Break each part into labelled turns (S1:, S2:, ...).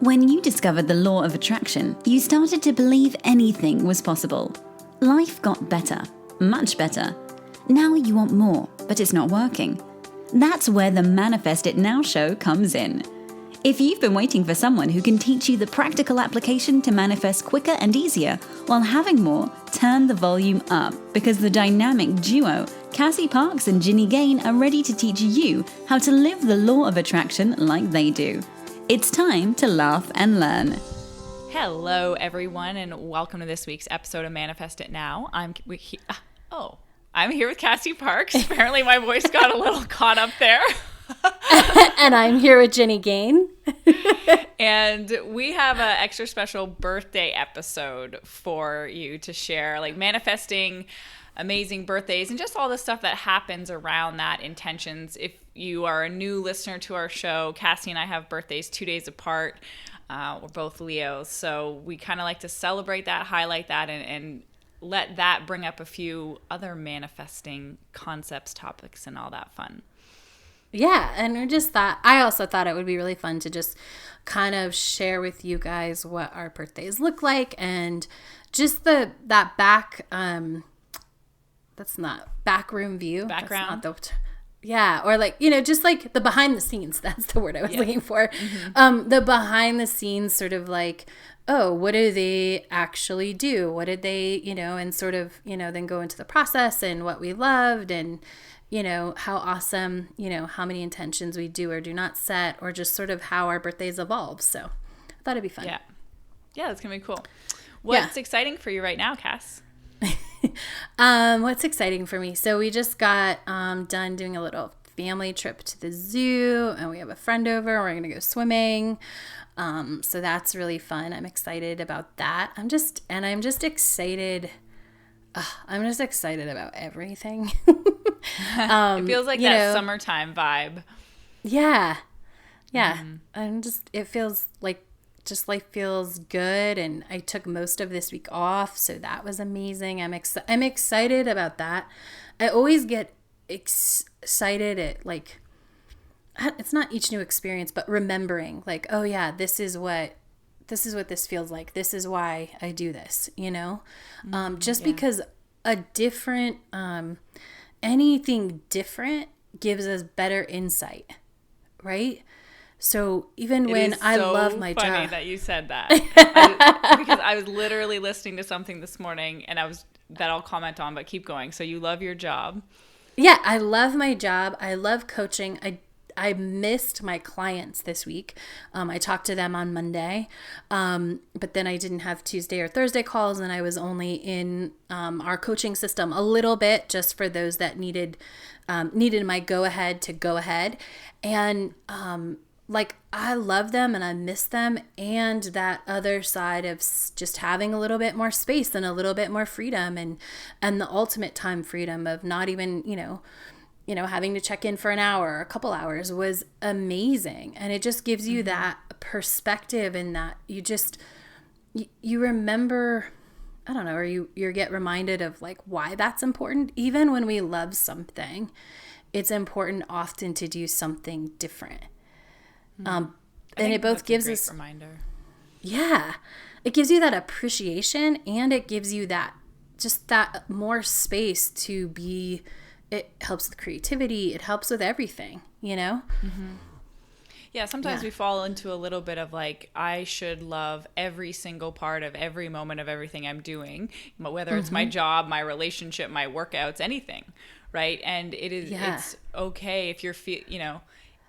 S1: When you discovered the law of attraction, you started to believe anything was possible. Life got better, much better. Now you want more, but it's not working. That's where the Manifest It Now show comes in. If you've been waiting for someone who can teach you the practical application to manifest quicker and easier while having more, turn the volume up, because the dynamic duo, Cassie Parks and Ginny Gane, are ready to teach you how to live the law of attraction like they do. It's time to laugh and learn.
S2: Hello, everyone, and welcome to this week's episode of Manifest It Now. I'm here with Cassie Parks. Apparently, my voice got a little caught up there.
S3: And I'm here with Ginny Gane.
S2: And we have an extra special birthday episode for you to share, like manifesting amazing birthdays and just all the stuff that happens around that, intentions. If you are a new listener to our show, Cassie and I have birthdays 2 days apart. We're both Leos, so we kind of like to celebrate that, highlight that, and let that bring up a few other manifesting concepts, topics, and all that fun.
S3: Yeah, and I also thought it would be really fun to just kind of share with you guys what our birthdays look like, and just that back, that's not backroom view.
S2: Background.
S3: Or just like the behind the scenes. That's the word I was looking for.
S2: Mm-hmm.
S3: The behind the scenes sort of like, oh, what do they actually do? What did they, and sort of, then go into the process and what we loved and, how awesome, how many intentions we do or do not set, or just sort of how our birthdays evolve. So I thought it'd be fun.
S2: Yeah, that's going to be cool. What's exciting for you right now, Cass?
S3: What's exciting for me? So we just got done doing a little family trip to the zoo, and we have a friend over. We're going to go swimming. So that's really fun. I'm excited about that. I'm just excited. I'm just excited about everything.
S2: It feels like that summertime vibe.
S3: Yeah.
S2: Mm-hmm.
S3: It feels like just life feels good, and I took most of this week off, so that was amazing. I'm excited about that. I always get excited at, like, it's not each new experience, but remembering, like, oh yeah, this is what this feels like. This is why I do this, because a different, anything different gives us better insight, right? So even when I love my job.
S2: It's so funny that you said that. Because I was literally listening to something this morning, and that I'll comment on, but keep going. So you love your job.
S3: Yeah, I love my job. I love coaching. I missed my clients this week. I talked to them on Monday, but then I didn't have Tuesday or Thursday calls, and I was only in our coaching system a little bit, just for those that needed my go ahead to go ahead. And I love them and I miss them, and that other side of just having a little bit more space and a little bit more freedom, and the ultimate time freedom of not even, having to check in for an hour or a couple hours was amazing. And it just gives you that perspective, and that you remember, I don't know, or you get reminded of like why that's important. Even when we love something, it's important often to do something different. And it both gives us a reminder. Yeah, it gives you that appreciation, and it gives you that more space to be. It helps with creativity. It helps with everything,
S2: Mm-hmm. Yeah, sometimes we fall into a little bit of like, I should love every single part of every moment of everything I'm doing, whether it's my job, my relationship, my workouts, anything, right? And it's okay if you're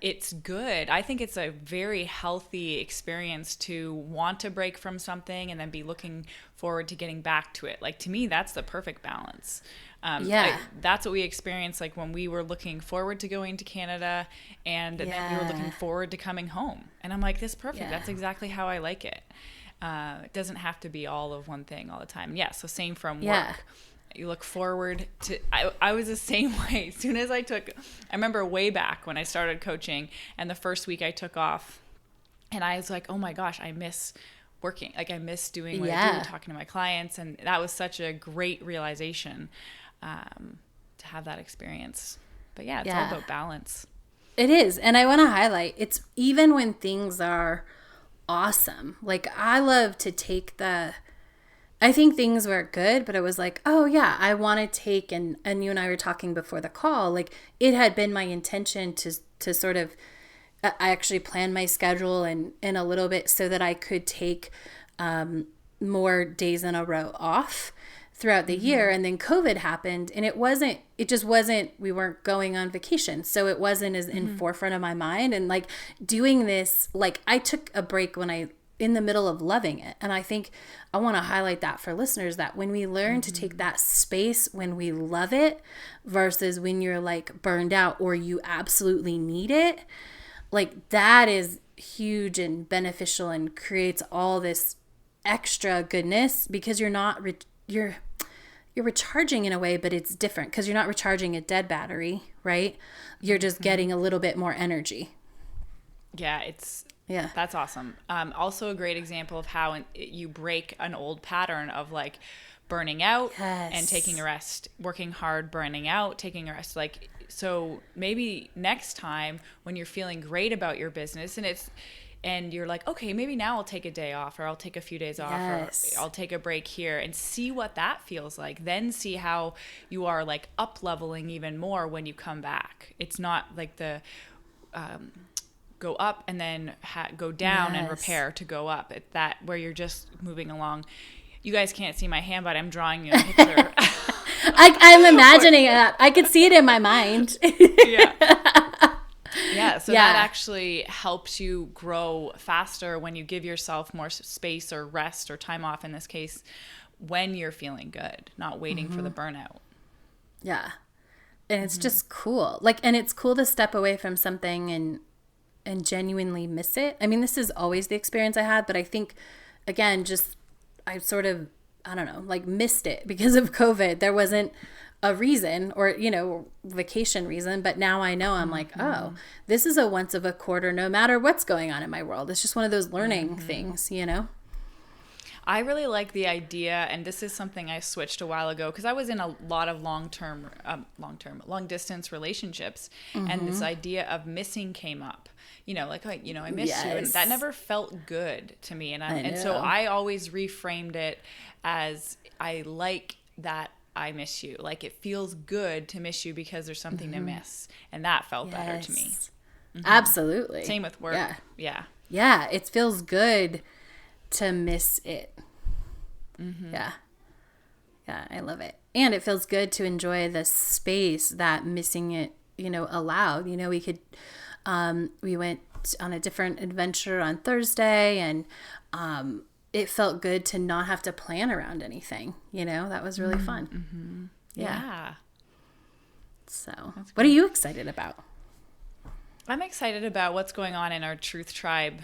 S2: it's good. I think it's a very healthy experience to want to break from something and then be looking forward to getting back to it. Like, to me, that's the perfect balance. That's what we experienced, like when we were looking forward to going to Canada, and then we were looking forward to coming home. And I'm like, this is perfect. Yeah. That's exactly how I like it. It doesn't have to be all of one thing all the time. Yeah. So same from work. You look forward to, I was the same way. As soon as I remember way back when I started coaching, and the first week I took off, and I was like, oh my gosh, I miss working. Like, I miss doing what I do, talking to my clients. And that was such a great realization to have that experience. But it's all about balance.
S3: It is. And I want to highlight, it's even when things are awesome. Like, I love to take I think things were good, but it was like, oh yeah, I want to take, and you and I were talking before the call, like it had been my intention to sort of, I actually planned my schedule and a little bit so that I could take more days in a row off throughout the year. And then COVID happened, and we weren't going on vacation. So it wasn't as in forefront of my mind. And like doing this, like I took a break in the middle of loving it. And I think I want to highlight that for listeners, that when we learn to take that space when we love it versus when you're like burned out or you absolutely need it, like that is huge and beneficial and creates all this extra goodness, because you're recharging in a way, but it's different because you're not recharging a dead battery, right? You're just getting a little bit more energy.
S2: Yeah, that's awesome. Also a great example of how you break an old pattern of like burning out and taking a rest, working hard, burning out, taking a rest. Like, so maybe next time when you're feeling great about your business and you're like, okay, maybe now I'll take a day off, or I'll take a few days off, or I'll take a break here, and see what that feels like. Then see how you are like up leveling even more when you come back. It's not like the go up and then go down and repair to go up. It's that where you're just moving along. You guys can't see my hand, but I'm drawing you a picture.
S3: I'm imagining it. I could see it in my mind.
S2: So that actually helps you grow faster when you give yourself more space or rest or time off, in this case, when you're feeling good, not waiting for the burnout.
S3: Yeah. And it's just cool. Like, and it's cool to step away from something and genuinely miss it. I mean, this is always the experience I had, but I think, again, I sort of, I don't know, like missed it because of COVID. There wasn't a reason or, vacation reason, but now I know. I'm like, oh, this is a once of a quarter, no matter what's going on in my world. It's just one of those learning things,
S2: I really like the idea, and this is something I switched a while ago because I was in a lot of long distance relationships, and this idea of missing came up. I miss you, and that never felt good to me, and so I always reframed it as I like that I miss you. Like, it feels good to miss you because there's something to miss, and that felt better to me.
S3: Absolutely.
S2: Same with work.
S3: Yeah, it feels good to miss it. Yeah, I love it. And it feels good to enjoy the space that missing it, allowed. We went on a different adventure on Thursday, and it felt good to not have to plan around anything. That was really fun. Yeah. So, what are you excited about?
S2: I'm excited about what's going on in our Truth Tribe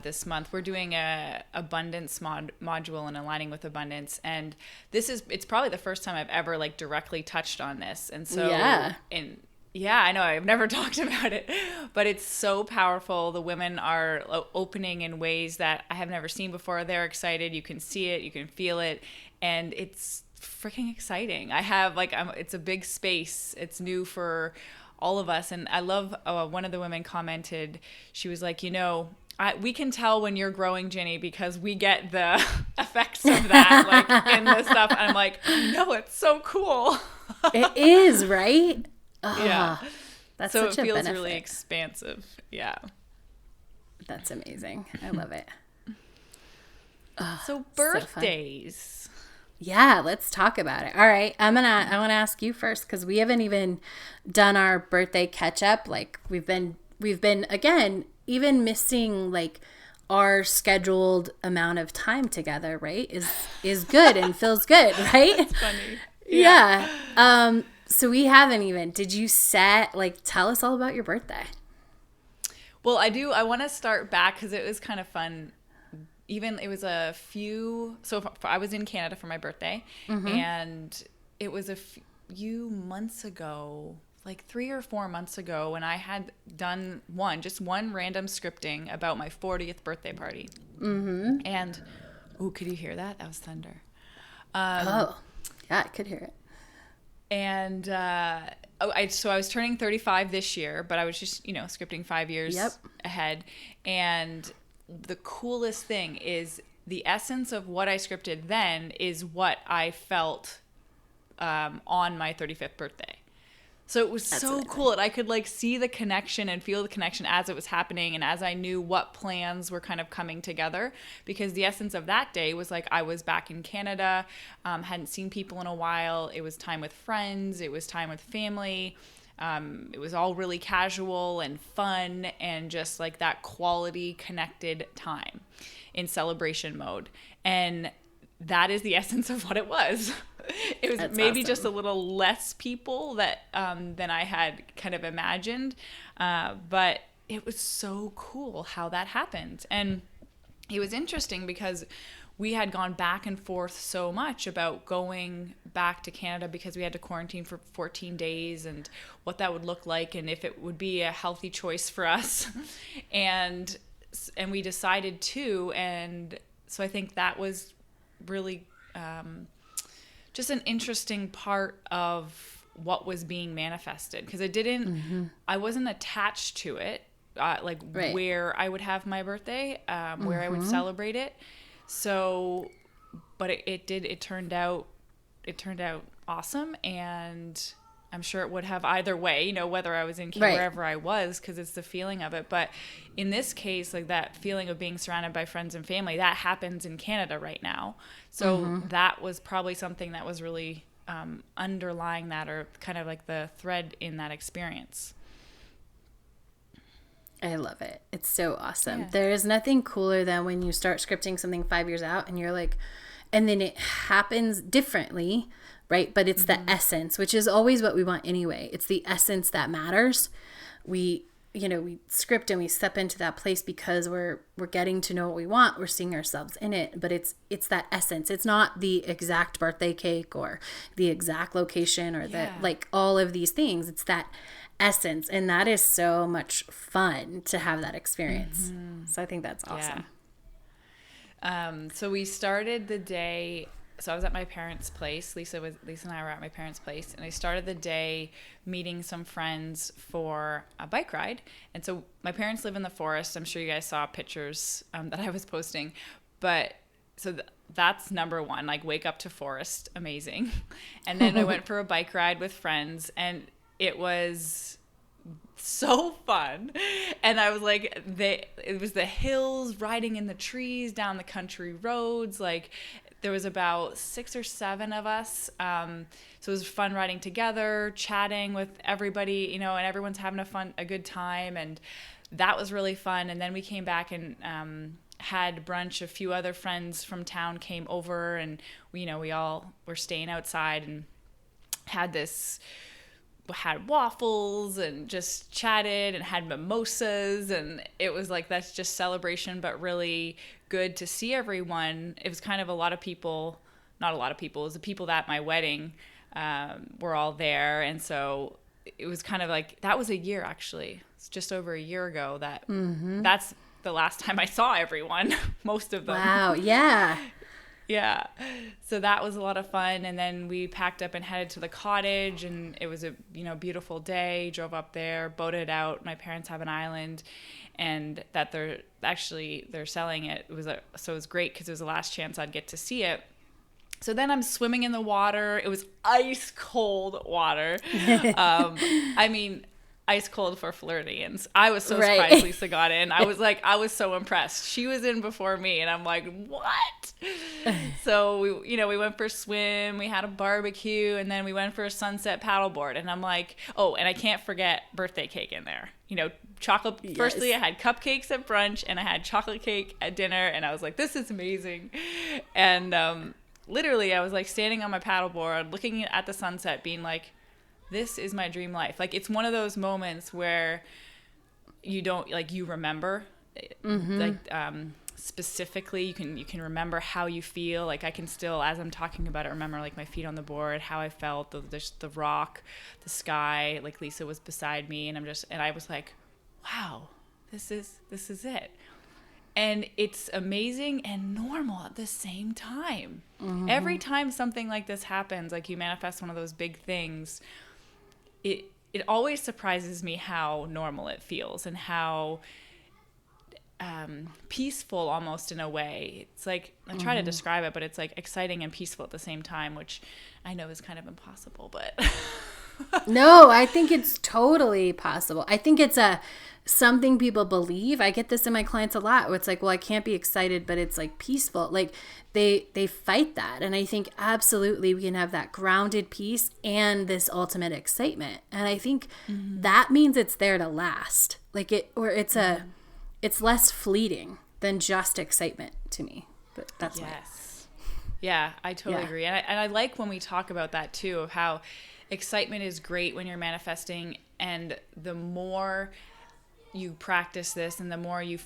S2: this month. We're doing a abundance module and aligning with abundance, and it's probably the first time I've ever like directly touched on this. And so I know I've never talked about it, but it's so powerful. The women are opening in ways that I have never seen before. They're excited. You can see it, you can feel it, and it's freaking exciting. It's a big space. It's new for all of us. And I love, one of the women commented, she was like, we can tell when you're growing, Ginny, because we get the effects of that, like in this stuff. And I'm like, no, it's so cool.
S3: It is, right?
S2: Yeah.
S3: That's
S2: so
S3: such
S2: it
S3: a
S2: feels
S3: benefit.
S2: really expansive. Yeah.
S3: That's amazing. I love it.
S2: So birthdays.
S3: Yeah, let's talk about it. All right, I want to ask you first, because we haven't even done our birthday catch up. Like we've been again, even missing like our scheduled amount of time together, right? Is good and feels good, right?
S2: That's funny.
S3: Yeah. So we haven't even. Did you tell us all about your birthday?
S2: Well, I do. I want to start back because it was kind of fun. Even it was I was in Canada for my birthday, and it was a few months ago, like 3 or 4 months ago, when I had done just one random scripting about my 40th birthday party. And could you hear that? That was thunder.
S3: Yeah, I could hear it.
S2: And I was turning 35 this year, but I was just scripting 5 years ahead. And the coolest thing is the essence of what I scripted then is what I felt on my 35th birthday. So it was so
S3: amazing.
S2: cool. And I could like see the connection and feel the connection as it was happening and as I knew what plans were kind of coming together, because the essence of that day was like I was back in Canada, hadn't seen people in a while. It was time with friends. It was time with family. It was all really casual and fun and just like that quality connected time in celebration mode. And that is the essence of what it was. It was
S3: That's
S2: maybe
S3: awesome.
S2: just a little less people that than I had kind of imagined. But it was so cool how that happened. And it was interesting because we had gone back and forth so much about going back to Canada because we had to quarantine for 14 days and what that would look like and if it would be a healthy choice for us. and we decided to. And so I think that was really just an interesting part of what was being manifested, because I wasn't attached to it,
S3: Right.
S2: where I would have my birthday, where I would celebrate it. So, but it turned out awesome, and I'm sure it would have either way, whether I was in Canada,
S3: Right.
S2: wherever I was, because it's the feeling of it. But in this case, like that feeling of being surrounded by friends and family, that happens in Canada right now. So that was probably something that was really underlying that, or kind of like the thread in that experience.
S3: I love it. It's so awesome.
S2: Yeah.
S3: There is nothing cooler than when you start scripting something 5 years out and you're like, and then it happens differently, right? But it's the essence, which is always what we want anyway. It's the essence that matters. We script and we step into that place because we're getting to know what we want. We're seeing ourselves in it, but it's that essence. It's not the exact birthday cake or the exact location or the like all of these things. It's that essence, and that is so much fun to have that experience. So I think that's awesome.
S2: So we started the day. So I was at my parents' place. Lisa and I were at my parents' place, and I started the day meeting some friends for a bike ride. And so my parents live in the forest. I'm sure you guys saw pictures that I was posting, but so that's number one. Like, wake up to forest, amazing. And then I went for a bike ride with friends, and it was so fun. And I was like, it was the hills, riding in the trees, down the country roads. Like, there was about 6 or 7 of us. So it was fun riding together, chatting with everybody, and everyone's having a good time. And that was really fun. And then we came back and had brunch. A few other friends from town came over, and we all were staying outside and had waffles and just chatted and had mimosas, and it was like, that's just celebration, but really good to see everyone. It was kind of not a lot of people, it was the people at my wedding were all there. And so it was kind of like, that was a year, actually. It's just over a year ago that that's the last time I saw everyone, most of them.
S3: Wow. Yeah.
S2: Yeah. So that was a lot of fun. And then we packed up and headed to the cottage, and it was a beautiful day. Drove up there, boated out. My parents have an island, and that they're selling it. So it was great because it was the last chance I'd get to see it. So then I'm swimming in the water. It was ice cold water. I mean, ice cold for Floridians. I was so surprised Lisa got in. I was so impressed. She was in before me, and I'm like, what? So we went for a swim, we had a barbecue, and then we went for a sunset paddleboard. And I'm like, oh, and I can't forget birthday cake in there. Chocolate. Yes. Firstly, I had cupcakes at brunch, and I had chocolate cake at dinner, and I was like, this is amazing. And literally, I was like standing on my paddleboard, looking at the sunset, being like, this is my dream life. Like, it's one of those moments where you don't, like, you remember, specifically, you can remember how you feel. Like, I can still, as I'm talking about it, remember, like, my feet on the board, how I felt, the rock, the sky, like, Lisa was beside me, and I was like, wow, this is it. And it's amazing and normal at the same time. Every time something like this happens, like you manifest one of those big things, it always surprises me how normal it feels, and how peaceful almost in a way. It's like, I try to describe it, but it's like exciting and peaceful at the same time, which I know is kind of impossible, but
S3: No, I think it's totally possible. I think it's something people believe. I get this in my clients a lot where it's like, well, I can't be excited, but it's like peaceful. Like they fight that. And I think absolutely we can have that grounded peace and this ultimate excitement. And I think that means it's there to last. Like it's less fleeting than just excitement to me. But that's
S2: Yeah, I totally agree. And I like when we talk about that too, of how excitement is great when you're manifesting, and the more you practice this and the more you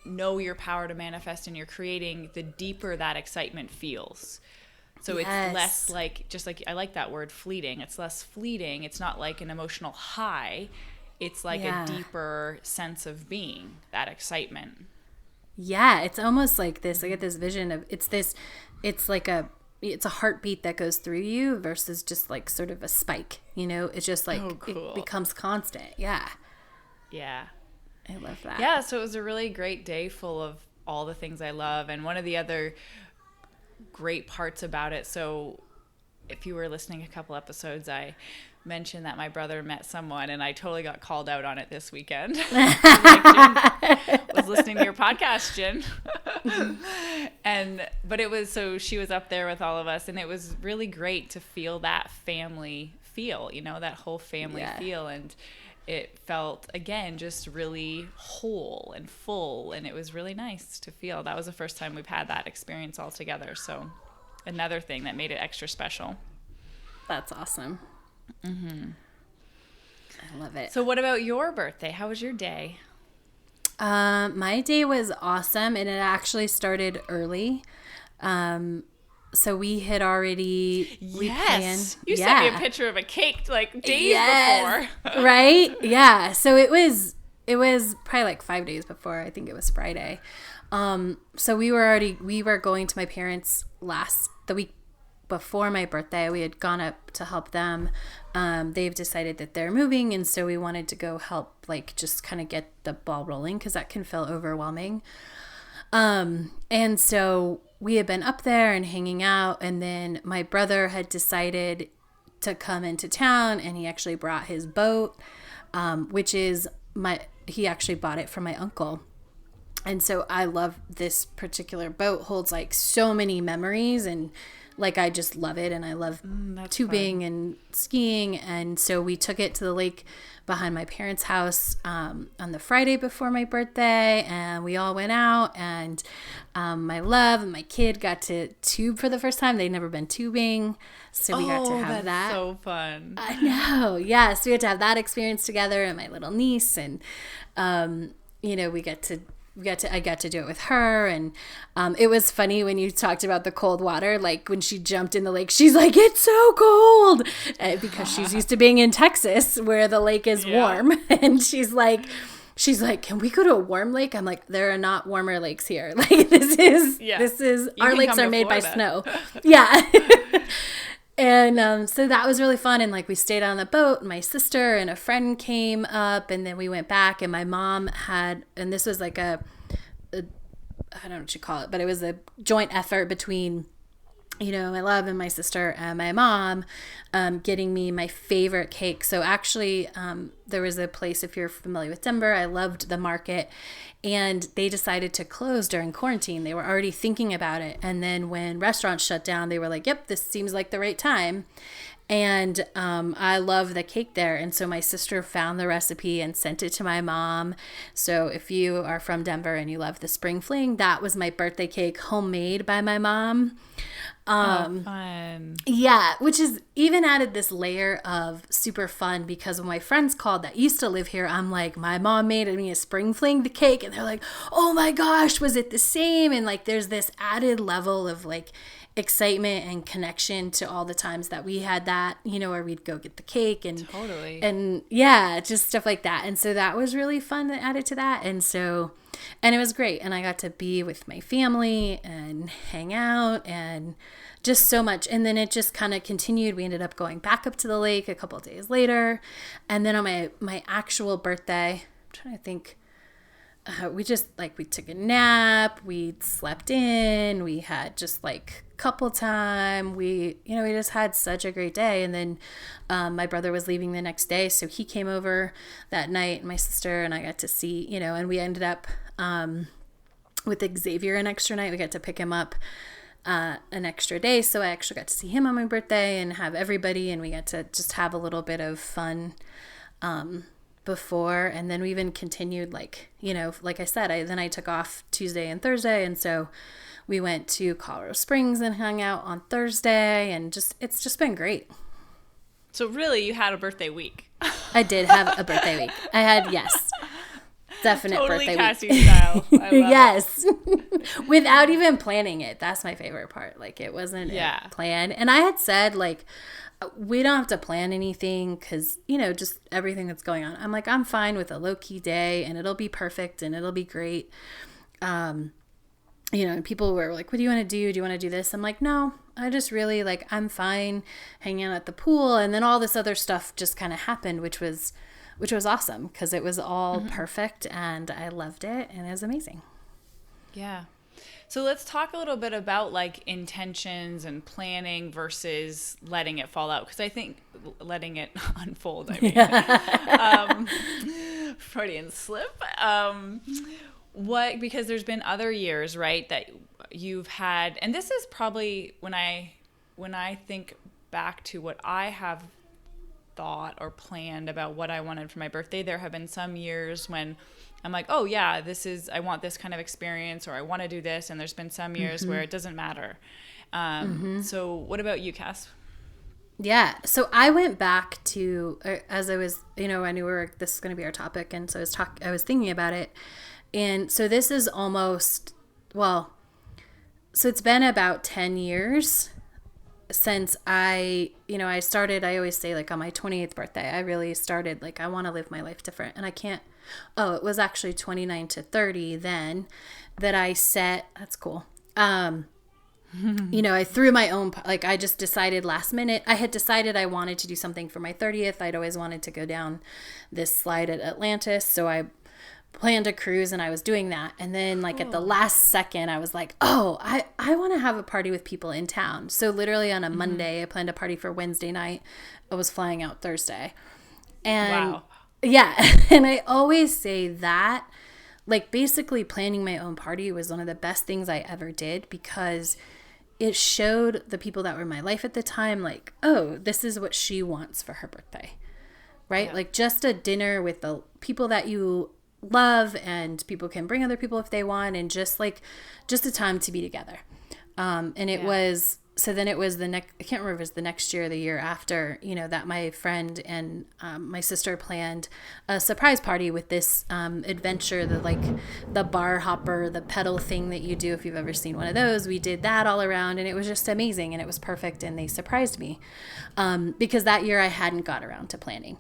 S2: know your power to manifest and you're creating, the deeper that excitement feels. So it's less like, just like, I like that word, fleeting. It's less fleeting. It's not like an emotional high. It's like a deeper sense of being, that excitement. Yeah,
S3: it's almost like this. I get this vision of it's a heartbeat that goes through you versus just like sort of a spike, it's just like it becomes constant. Yeah. I love that.
S2: Yeah, so it was a really great day full of all the things I love. And one of the other great parts about it, so if you were listening a couple episodes, I mentioned that my brother met someone, and I totally got called out on it this weekend. Was listening to your podcast, Jen. But it was, so she was up there with all of us, and it was really great to feel that family feel, that whole family feel. And it felt, again, just really whole and full, and it was really nice to feel. That was the first time we've had that experience all together. So another thing that made it extra special.
S3: That's awesome. I love it.
S2: So what about your birthday? How was your day?
S3: My day was awesome, and it actually started early. So we had already
S2: planned. You sent me a picture of a cake like days before.
S3: Right? Yeah. So it was probably like 5 days before. I think it was Friday. So we were going to my parents the week before my birthday. We had gone up to help them. They've decided that they're moving, and so we wanted to go help, like, just kind of get the ball rolling, because that can feel overwhelming. And so we had been up there and hanging out, and then my brother had decided to come into town, and he actually brought his boat, which is he actually bought it from my uncle. And so I love this particular boat. Holds like so many memories, and like I just love it, and I love tubing and skiing. And so we took it to the lake behind my parents' house on the Friday before my birthday, and we all went out, and my love and my kid got to tube for the first time. They'd never been tubing, so we got to have that.
S2: So fun.
S3: I know. Yeah, so we had to have that experience together, and my little niece, and I got to do it with her. And it was funny when you talked about the cold water, like when she jumped in the lake, she's like, it's so cold, because she's used to being in Texas where the lake is warm. And she's like, can we go to a warm lake? I'm like, there are not warmer lakes here. Like this is our lakes are made by snow. Yeah. And so that was really fun. And like we stayed on the boat, and my sister and a friend came up, and then we went back, and my mom and this was like I don't know what you call it, but it was a joint effort between, my love and my sister and my mom, getting me my favorite cake. So actually, there was a place, if you're familiar with Denver, I loved the market, and they decided to close during quarantine. They were already thinking about it. And then when restaurants shut down, they were like, yep, this seems like the right time. And I love the cake there. And so my sister found the recipe and sent it to my mom. So if you are from Denver and you love the Spring Fling, that was my birthday cake, homemade by my mom.
S2: Fun.
S3: Yeah, which is even added this layer of super fun, because when my friends called that used to live here, I'm like, my mom made me a Spring Fling cake, and they're like, oh my gosh, was it the same? And like there's this added level of like excitement and connection to all the times that we had that, where we'd go get the cake and
S2: totally,
S3: and yeah, just stuff like that. And so that was really fun that added to that. And it was great. And I got to be with my family and hang out and just so much. And then it just kind of continued. We ended up going back up to the lake a couple of days later. And then on my actual birthday, I'm trying to think, we just like, we took a nap, we slept in, we had just like couple time, we just had such a great day. And then my brother was leaving the next day, so he came over that night, my sister and I got to see, and we ended up with Xavier an extra night. We got to pick him up an extra day, so I actually got to see him on my birthday and have everybody, and we got to just have a little bit of fun before. And then we even continued, like I said, I took off Tuesday and Thursday, and so we went to Colorado Springs and hung out on Thursday, and it's just been great.
S2: So really, you had a birthday week.
S3: I did have a birthday week. I had, yes, definite
S2: totally
S3: birthday
S2: Cassie
S3: week.
S2: style. I love
S3: yes. Without even planning it. That's my favorite part. Like, it wasn't planned. And I had said, like, we don't have to plan anything because, just everything that's going on. I'm like, I'm fine with a low-key day, and it'll be perfect, and it'll be great. And people were like, what do you want to do? Do you want to do this? I'm like, no, I just really, like, I'm fine hanging out at the pool. And then all this other stuff just kind of happened, which was awesome because it was all perfect, and I loved it, and it was amazing.
S2: Yeah. So let's talk a little bit about like intentions and planning versus letting it fall out. Because I think letting it unfold, Freudian slip. Because there's been other years, right, that you've had, and this is probably when I think back to what I have thought or planned about what I wanted for my birthday, there have been some years when I'm like, oh yeah, I want this kind of experience, or I want to do this. And there's been some years where it doesn't matter. So what about you, Cass?
S3: Yeah. So I went back to, as I was, I knew this was going to be our topic. And so I was thinking about it. And so this is so it's been about 10 years since I started. I always say, like, on my 28th birthday, I really started, like, I want to live my life different. And I can't, it was actually 29 to 30 then that I set, that's cool. I threw my own, like, I just decided last minute. I had decided I wanted to do something for my 30th. I'd always wanted to go down this slide at Atlantis. So I planned a cruise, and I was doing that. And then, like, at the last second, I was like, oh, I want to have a party with people in town. So literally on a Monday, I planned a party for Wednesday night. I was flying out Thursday. And
S2: wow.
S3: Yeah. And I always say that, like, basically planning my own party was one of the best things I ever did, because it showed the people that were in my life at the time, like, oh, this is what she wants for her birthday, right? Yeah. Like, just a dinner with the people that you love, and people can bring other people if they want, and just a time to be together. And it was, so then it was the next, I can't remember if it was the next year or the year after, that my friend and my sister planned a surprise party with this adventure, the bar hopper, the pedal thing that you do if you've ever seen one of those. We did that all around, and it was just amazing, and it was perfect, and they surprised me because that year I hadn't got around to planning.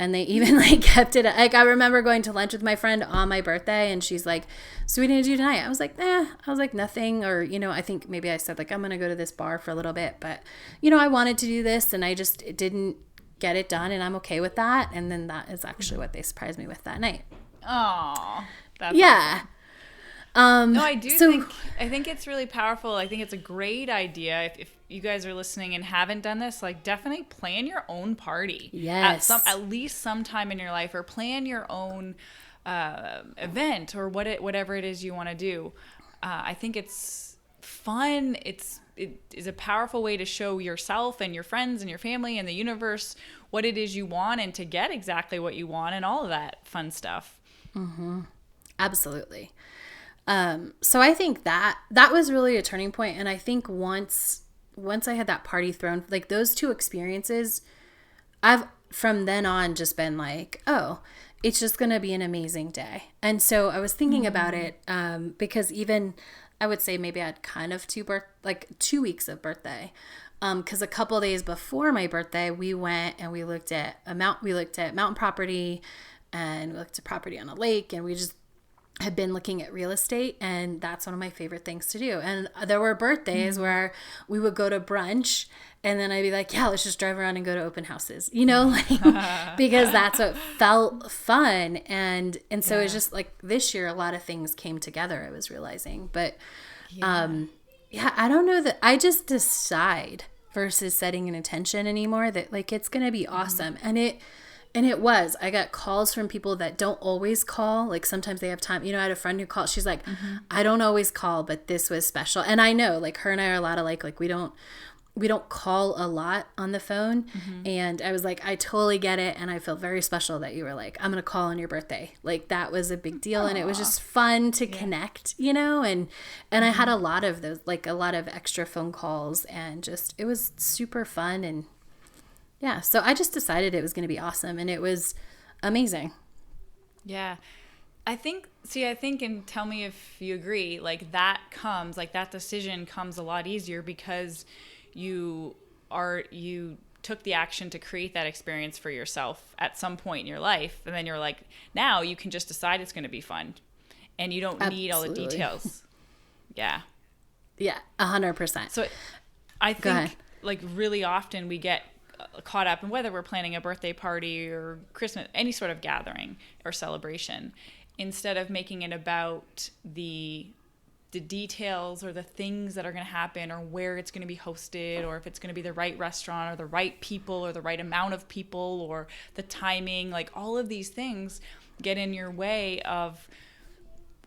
S3: And they even, like, kept it, like, I remember going to lunch with my friend on my birthday, and she's like, so what are you going to do tonight? I was like, nothing. Or, I think maybe I said, like, I'm going to go to this bar for a little bit, but, I wanted to do this, and I just didn't get it done, and I'm okay with that. And then that is actually what they surprised me with that night.
S2: Aww. That's
S3: yeah.
S2: Awesome. No, I think it's really powerful. I think it's a great idea. If you guys are listening and haven't done this, like, definitely plan your own party.
S3: Yes.
S2: At least sometime in your life, or plan your own event, or whatever it is you want to do. I think it's fun. It is a powerful way to show yourself and your friends and your family and the universe what it is you want, and to get exactly what you want, and all of that fun stuff.
S3: Mm-hmm. Absolutely. So I think that was really a turning point. And I think once I had that party thrown, like, those two experiences, I've from then on just been like, oh, it's just going to be an amazing day. And so I was thinking about it because even I would say maybe I had kind of 2 weeks of birthday. Because a couple of days before my birthday, we went and we looked at mountain property, and we looked at property on a lake, and we just had been looking at real estate, and that's one of my favorite things to do. And there were birthdays where we would go to brunch, and then I'd be like, yeah, let's just drive around and go to open houses, like, because that's what felt fun. And so it's just like this year, a lot of things came together, I was realizing. But I don't know that I just decide versus setting an intention anymore that like it's going to be awesome. And it was. I got calls from people that don't always call. Like sometimes they have time. I had a friend who called. She's like, I don't always call, but this was special. And I know, like her and I are a lot alike. Like we don't call a lot on the phone. And I was like, I totally get it. And I feel very special that you were like, I'm going to call on your birthday. Like that was a big deal. And it was just fun to connect, and I had a lot of those, like a lot of extra phone calls, and just, it was super fun. And yeah, so I just decided it was going to be awesome, and it was amazing.
S2: Yeah. I think, and tell me if you agree, like that decision comes a lot easier because you took the action to create that experience for yourself at some point in your life. And then you're like, now you can just decide it's going to be fun and you don't need all the details. Yeah.
S3: Yeah. 100%.
S2: So I think like really often we get caught up in whether we're planning a birthday party or Christmas, any sort of gathering or celebration, instead of making it about the details or the things that are going to happen or where it's going to be hosted or if it's going to be the right restaurant or the right people or the right amount of people or the timing. Like all of these things get in your way of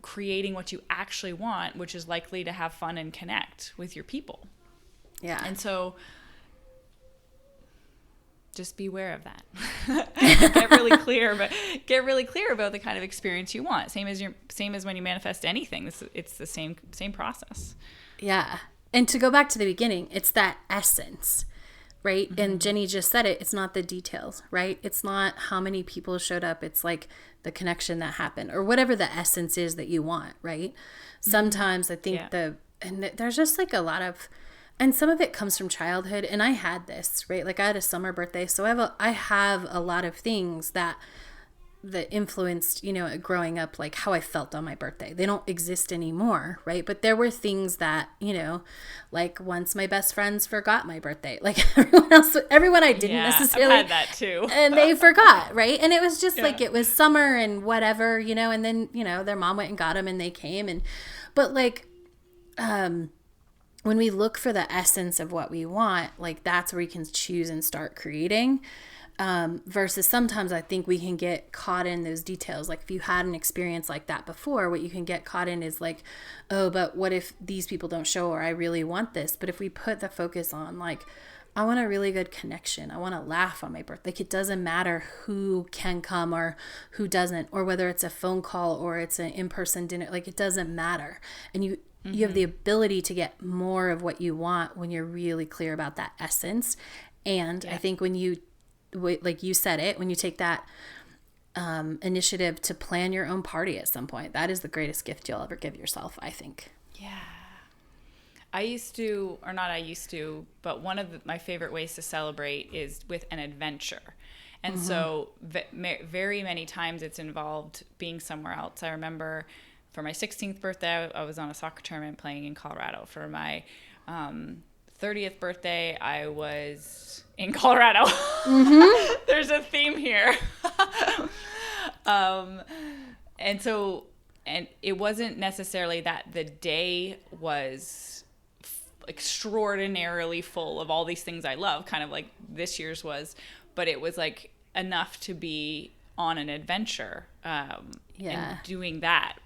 S2: creating what you actually want, which is likely to have fun and connect with your people.
S3: Yeah.
S2: And so just be aware of that. Get really clear about the kind of experience you want. Same as when you manifest anything. It's the same process.
S3: Yeah. And to go back to the beginning, it's that essence, right? And Jenny just said it. It's not the details, right? It's not how many people showed up. It's like the connection that happened or whatever the essence is that you want, right? Sometimes I think there's just like a lot of, and some of it comes from childhood. And I had this, right? Like I had a summer birthday. So I have a lot of things that influenced, growing up, like how I felt on my birthday. They don't exist anymore, right? But there were things that, like once my best friends forgot my birthday, like everyone I didn't necessarily.
S2: I've had that too.
S3: And they forgot, right? And it was just like, it was summer and whatever, and then, their mom went and got them and they came. But like, when we look for the essence of what we want, like that's where we can choose and start creating. Versus sometimes I think we can get caught in those details. Like if you had an experience like that before, what you can get caught in is like, oh, but what if these people don't show, or I really want this. But if we put the focus on like, I want a really good connection. I want to laugh on my birthday. Like it doesn't matter who can come or who doesn't, or whether it's a phone call or it's an in-person dinner, like it doesn't matter. And you have the ability to get more of what you want when you're really clear about that essence. And I think when you, like you said it, when you take that initiative to plan your own party at some point, that is the greatest gift you'll ever give yourself, I think.
S2: Yeah. But one of my favorite ways to celebrate is with an adventure. And so very many times it's involved being somewhere else. I remember for my 16th birthday, I was on a soccer tournament playing in Colorado. For my 30th birthday, I was in Colorado. There's a theme here. And it wasn't necessarily that the day was extraordinarily full of all these things I love, kind of like this year's was, but it was like enough to be on an adventure and doing that.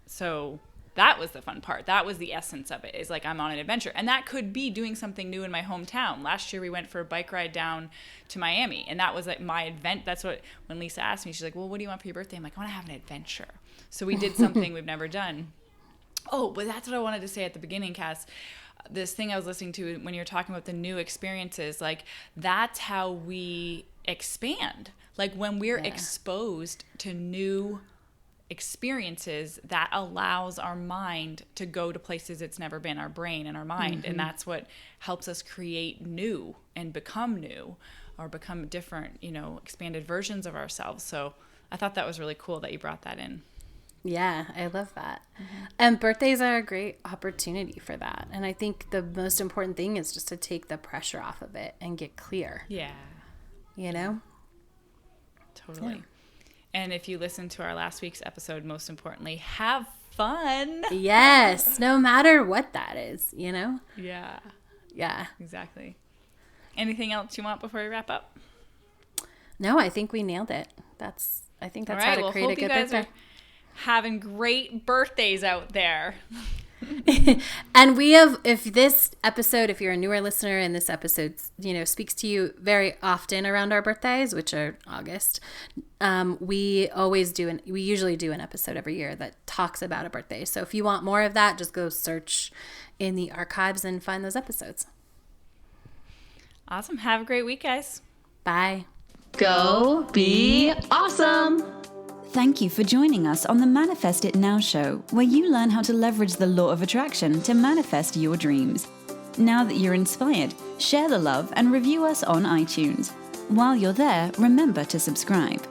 S2: So that was the fun part. That was the essence of it, is like I'm on an adventure. And that could be doing something new in my hometown. Last year we went for a bike ride down to Miami, and that was like my event. That's what, when Lisa asked me, she's like, well, what do you want for your birthday? I'm like, I want to have an adventure. So we did something we've never done. Oh, but that's what I wanted to say at the beginning, Cass. This thing I was listening to when you were talking about the new experiences, like that's how we expand. Like when we're exposed to new experiences, that allows our mind to go to places it's never been, our brain and our mind. And that's what helps us create new and become new, or become different, expanded versions of ourselves. So I thought that was really cool that you brought that in.
S3: Yeah, I love that. And birthdays are a great opportunity for that. And I think the most important thing is just to take the pressure off of it and get clear.
S2: Yeah.
S3: You know?
S2: Totally. Yeah. And if you listen to our last week's episode, most importantly, have fun.
S3: Yes, no matter what that is, you know?
S2: Yeah.
S3: Yeah.
S2: Exactly. Anything else you want before we wrap up?
S3: No, I think we nailed it. I think that's how to create a good birthday.
S2: Having great birthdays out there.
S3: And we have, if you're a newer listener and this episode, speaks to you very often around our birthdays, which are August, we usually do an episode every year that talks about a birthday. So if you want more of that, just go search in the archives and find those episodes.
S2: Awesome. Have a great week, guys.
S3: Bye.
S4: Go be awesome.
S1: Thank you for joining us on the Manifest It Now show, where you learn how to leverage the law of attraction to manifest your dreams. Now that you're inspired, share the love and review us on iTunes. While you're there, remember to subscribe.